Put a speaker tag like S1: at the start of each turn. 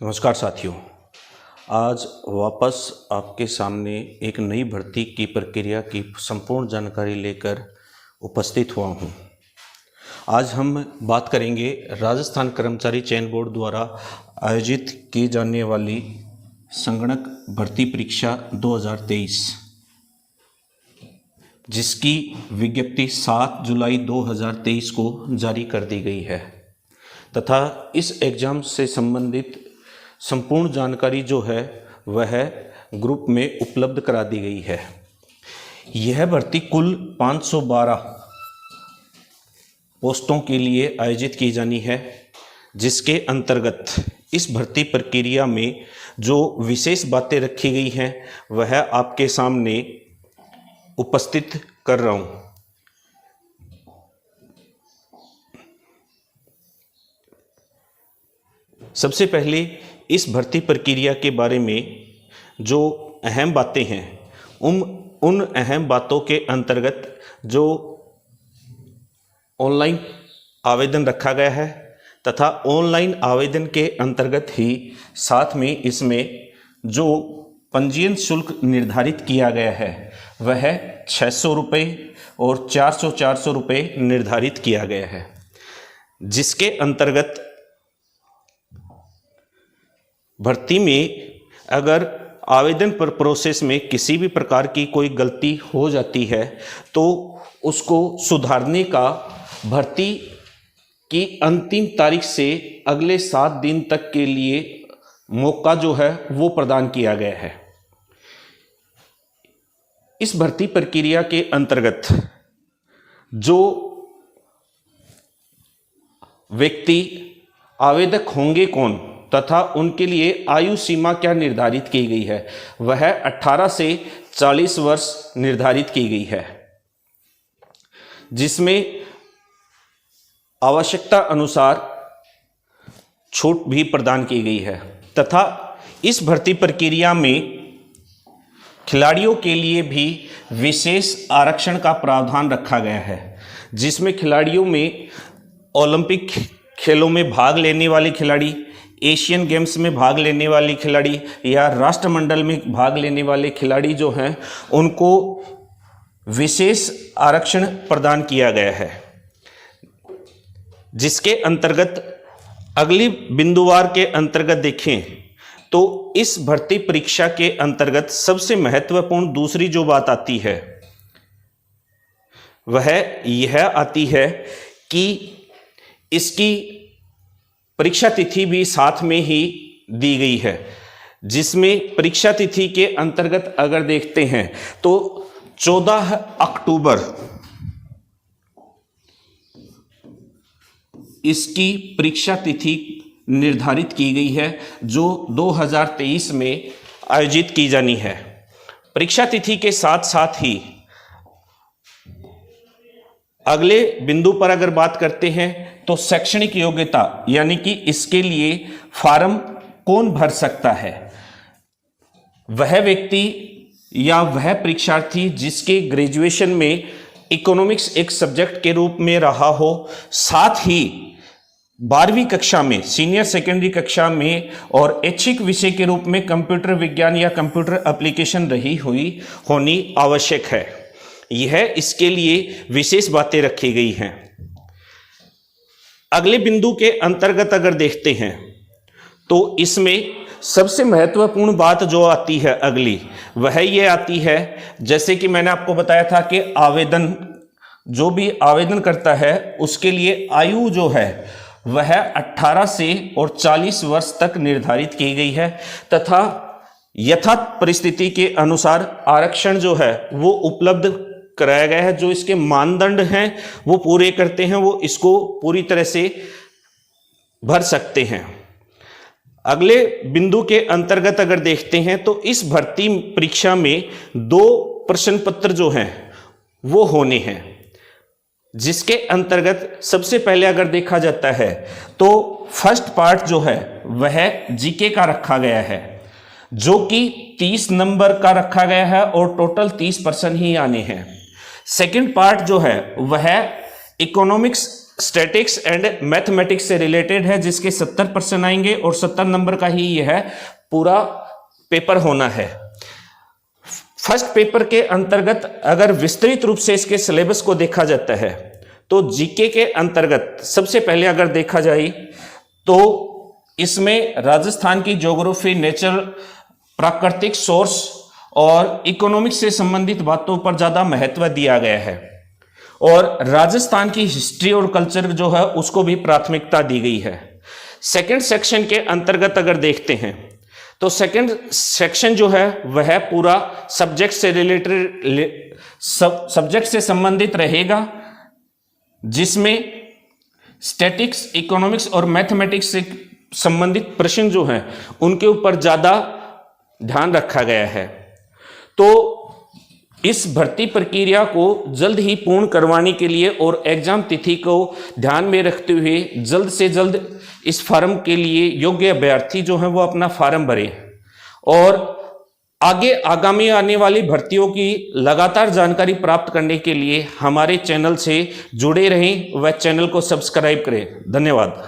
S1: नमस्कार साथियों। आज वापस आपके सामने एक नई भर्ती की प्रक्रिया की संपूर्ण जानकारी लेकर उपस्थित हुआ हूँ। आज हम बात करेंगे राजस्थान कर्मचारी चयन बोर्ड द्वारा आयोजित की जाने वाली संगणक भर्ती परीक्षा 2023, जिसकी विज्ञप्ति 7 जुलाई 2023 को जारी कर दी गई है तथा इस एग्ज़ाम से संबंधित संपूर्ण जानकारी जो है वह ग्रुप में उपलब्ध करा दी गई है। यह भर्ती कुल 512 पोस्टों के लिए आयोजित की जानी है, जिसके अंतर्गत इस भर्ती प्रक्रिया में जो विशेष बातें रखी गई हैं वह आपके सामने उपस्थित कर रहा हूँ। सबसे पहले इस भर्ती प्रक्रिया के बारे में जो अहम बातें हैं उन अहम बातों के अंतर्गत जो ऑनलाइन आवेदन रखा गया है तथा ऑनलाइन आवेदन के अंतर्गत ही साथ में इसमें जो पंजीयन शुल्क निर्धारित किया गया है वह 600 रुपये और 400 रुपये निर्धारित किया गया है, जिसके अंतर्गत भर्ती में अगर आवेदन पर प्रोसेस में किसी भी प्रकार की कोई गलती हो जाती है तो उसको सुधारने का भर्ती की अंतिम तारीख से अगले 7 दिन तक के लिए मौका जो है वो प्रदान किया गया है। इस भर्ती प्रक्रिया के अंतर्गत जो व्यक्ति आवेदक होंगे कौन तथा उनके लिए आयु सीमा क्या निर्धारित की गई है वह 18 से 40 वर्ष निर्धारित की गई है, जिसमें आवश्यकता अनुसार छूट भी प्रदान की गई है तथा इस भर्ती प्रक्रिया में खिलाड़ियों के लिए भी विशेष आरक्षण का प्रावधान रखा गया है, जिसमें खिलाड़ियों में ओलंपिक खेलों में भाग लेने वाले खिलाड़ी, एशियन गेम्स में भाग लेने वाले खिलाड़ी या राष्ट्रमंडल में भाग लेने वाले खिलाड़ी जो हैं उनको विशेष आरक्षण प्रदान किया गया है, जिसके अंतर्गत अगली बिंदुवार के अंतर्गत देखें तो इस भर्ती परीक्षा के अंतर्गत सबसे महत्वपूर्ण दूसरी जो बात आती है वह यह आती है कि इसकी परीक्षा तिथि भी साथ में ही दी गई है, जिसमें परीक्षा तिथि के अंतर्गत अगर देखते हैं तो 14 अक्टूबर इसकी परीक्षा तिथि निर्धारित की गई है जो 2023 में आयोजित की जानी है। परीक्षा तिथि के साथ साथ ही अगले बिंदु पर अगर बात करते हैं तो शैक्षणिक योग्यता यानी कि इसके लिए फॉर्म कौन भर सकता है। वह व्यक्ति या वह परीक्षार्थी जिसके ग्रेजुएशन में इकोनॉमिक्स एक सब्जेक्ट के रूप में रहा हो, साथ ही 12वीं कक्षा में सीनियर सेकेंडरी कक्षा में और ऐच्छिक विषय के रूप में कंप्यूटर विज्ञान या कंप्यूटर एप्लीकेशन रही हुई होनी आवश्यक है। यह इसके लिए विशेष बातें रखी गई हैं। अगले बिंदु के अंतर्गत अगर देखते हैं तो इसमें सबसे महत्वपूर्ण बात जो आती है अगली वह ये आती है, जैसे कि मैंने आपको बताया था कि आवेदन जो भी आवेदन करता है उसके लिए आयु जो है वह 18 से और 40 वर्ष तक निर्धारित की गई है तथा यथार्थ परिस्थिति के अनुसार आरक्षण जो है वो उपलब्ध कराया गया है। जो इसके मानदंड हैं वो पूरे करते हैं वो इसको पूरी तरह से भर सकते हैं। अगले बिंदु के अंतर्गत अगर देखते हैं तो इस भर्ती परीक्षा में 2 प्रश्न पत्र जो हैं वो होने हैं, जिसके अंतर्गत सबसे पहले अगर देखा जाता है तो फर्स्ट पार्ट जो है वह जीके का रखा गया है, जो कि 30 नंबर का रखा गया है और टोटल 30 प्रश्न ही आने हैं। सेकंड पार्ट जो है वह इकोनॉमिक्स स्टैटिक्स एंड मैथमेटिक्स से रिलेटेड है, जिसके 70% आएंगे और 70 नंबर का ही यह पूरा पेपर होना है। फर्स्ट पेपर के अंतर्गत अगर विस्तृत रूप से इसके सिलेबस को देखा जाता है तो जीके के अंतर्गत सबसे पहले अगर देखा जाए तो इसमें राजस्थान की ज्योग्राफी, नेचर, प्राकृतिक सोर्स और इकोनॉमिक्स से संबंधित बातों पर ज़्यादा महत्व दिया गया है और राजस्थान की हिस्ट्री और कल्चर जो है उसको भी प्राथमिकता दी गई है। सेकंड सेक्शन के अंतर्गत अगर देखते हैं तो सेकंड सेक्शन जो है वह पूरा सब्जेक्ट से रिलेटेड, सब्जेक्ट से संबंधित रहेगा, जिसमें स्टैटिक्स, इकोनॉमिक्स और मैथमेटिक्स से संबंधित प्रश्न जो हैं उनके ऊपर ज़्यादा ध्यान रखा गया है। तो इस भर्ती प्रक्रिया को जल्द ही पूर्ण करवाने के लिए और एग्जाम तिथि को ध्यान में रखते हुए जल्द से जल्द इस फार्म के लिए योग्य अभ्यर्थी जो हैं वो अपना फार्म भरें और आगे आगामी आने वाली भर्तियों की लगातार जानकारी प्राप्त करने के लिए हमारे चैनल से जुड़े रहें व चैनल को सब्सक्राइब करें। धन्यवाद।